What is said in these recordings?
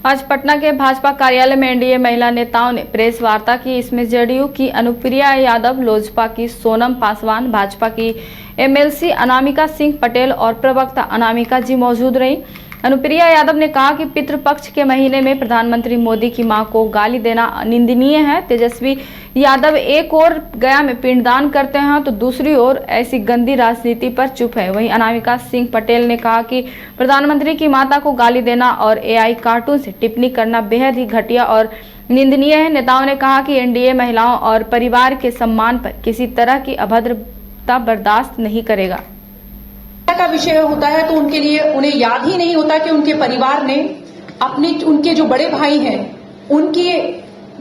आज पटना के भाजपा कार्यालय में एनडीए महिला नेताओं ने प्रेस वार्ता की। इसमें जेडीयू की अनुप्रिया यादव, लोजपा की सोनम पासवान, भाजपा की एमएलसी अनामिका सिंह पटेल और प्रवक्ता अनामिका जी मौजूद रही। अनुप्रिया यादव ने कहा कि पितृपक्ष के महीने में प्रधानमंत्री मोदी की मां को गाली देना निंदनीय है। तेजस्वी यादव एक ओर गया में पिंडदान करते हैं तो दूसरी ओर ऐसी गंदी राजनीति पर चुप है। वहीं अनामिका सिंह पटेल ने कहा कि प्रधानमंत्री की माता को गाली देना और एआई कार्टून से टिप्पणी करना बेहद ही घटिया और निंदनीय है। नेताओं ने कहा कि एनडीए महिलाओं और परिवार के सम्मान पर किसी तरह की अभद्रता बर्दाश्त नहीं करेगा। का विषय होता है तो उनके लिए उन्हें याद ही नहीं होता कि उनके परिवार ने उनके जो बड़े भाई हैं उनके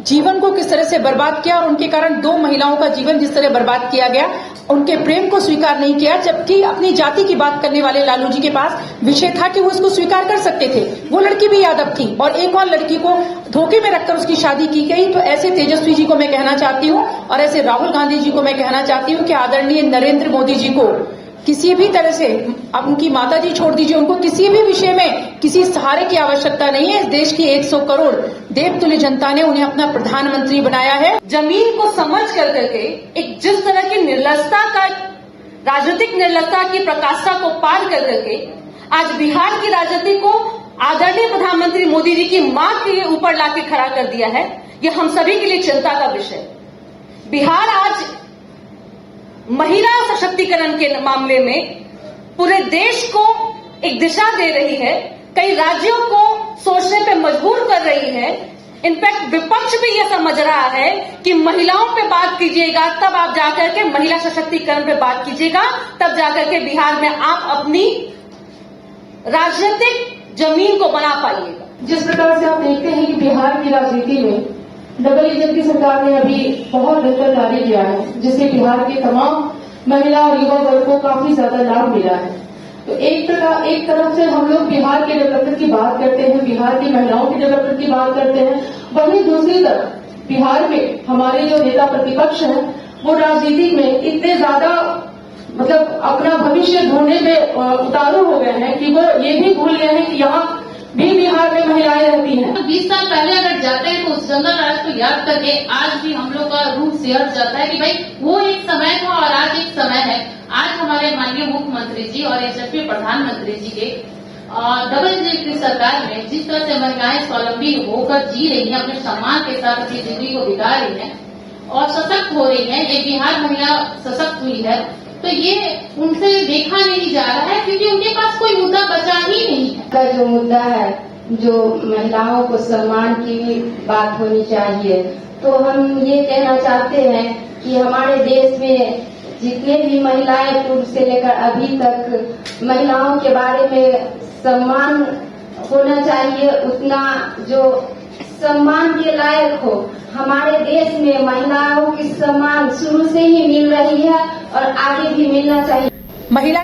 जीवन को किस तरह से बर्बाद किया और उनके कारण 2 महिलाओं का जीवन जिस तरह बर्बाद किया गया, उनके प्रेम को स्वीकार नहीं किया। जबकि अपनी जाति की बात करने वाले लालू जी के पास विषय था कि वो इसको स्वीकार कर सकते थे। वो लड़की भी यादव थी और एक और लड़की को धोखे में रखकर उसकी शादी की गई। तो ऐसे तेजस्वी जी को मैं कहना चाहती हूँ और ऐसे राहुल गांधी जी को मैं कहना चाहती हूँ कि आदरणीय नरेंद्र मोदी जी को किसी भी तरह से, अब उनकी माता जी छोड़ दीजिए, उनको किसी भी विषय में किसी सहारे की आवश्यकता नहीं है। इस देश की 100 करोड़ देवतुल्य जनता ने उन्हें अपना प्रधानमंत्री बनाया है। जमीन को समझ करके एक जिस तरह की निर्लजता का, राजनीतिक निर्लजता की प्रकाष्ठा को पार करके आज बिहार की राजनीति को आदरणीय प्रधानमंत्री मोदी जी की मां के ऊपर लाके खड़ा कर दिया है, ये हम सभी के लिए चिंता का विषय। बिहार आज महिला सशक्तिकरण के मामले में पूरे देश को एक दिशा दे रही है, कई राज्यों को सोचने पे मजबूर कर रही है। इनफैक्ट विपक्ष भी यह समझ रहा है कि महिलाओं पे बात कीजिएगा तब आप जाकर के महिला सशक्तिकरण पे बात कीजिएगा, तब जाकर के बिहार में आप अपनी राजनीतिक जमीन को बना पाइएगा। जिस प्रकार से आप देखते हैं कि बिहार की राजनीति में डबल इंजन की सरकार ने अभी बहुत बेहतर कार्य किया है, जिससे बिहार के तमाम महिला और युवा वर्ग को काफी ज्यादा लाभ मिला है। तो एक तरफ से हम लोग बिहार के डेवलपमेंट की बात करते हैं, बिहार की महिलाओं की डेवलपमेंट की बात करते हैं, वहीं दूसरी तरफ बिहार में हमारे जो नेता प्रतिपक्ष हैं वो राजनीति में इतने ज्यादा अपना भविष्य ढूंढने में उतारू हो गए हैं कि वो ये भी भूल गए हैं कि यहाँ भी बिहार में महिलाएं रहती हैं। 20 साल पहले अगर जाते हैं तो उस जंगल राज को याद करके आज भी हम लोग का रूह सिहर जाता है कि भाई वो एक समय था और आज एक समय है। आज हमारे माननीय मुख्यमंत्री जी और यशस्वी प्रधानमंत्री जी के डबल इंजन की सरकार में जिस तरह से महिलाएं स्वावलंबी होकर जी रही हैं, अपने सम्मान के साथ अपनी जिंदगी को बिता रही हैं और सशक्त हो रही हैं, एक बिहार महिला सशक्त हुई है, तो ये उनसे देखा नहीं जा रहा है क्योंकि उनके पास कोई मुद्दा बचा ही नहीं है। का जो मुद्दा है, जो महिलाओं को सम्मान की बात होनी चाहिए, तो हम ये कहना चाहते हैं कि हमारे देश में जितने भी महिलाएं पूर्व से लेकर अभी तक महिलाओं के बारे में सम्मान होना चाहिए, उतना जो सम्मान के लायक हो। हमारे देश में महिलाओं की सम्मान शुरू से ही मिल रही है और आगे भी मिलना चाहिए। महिला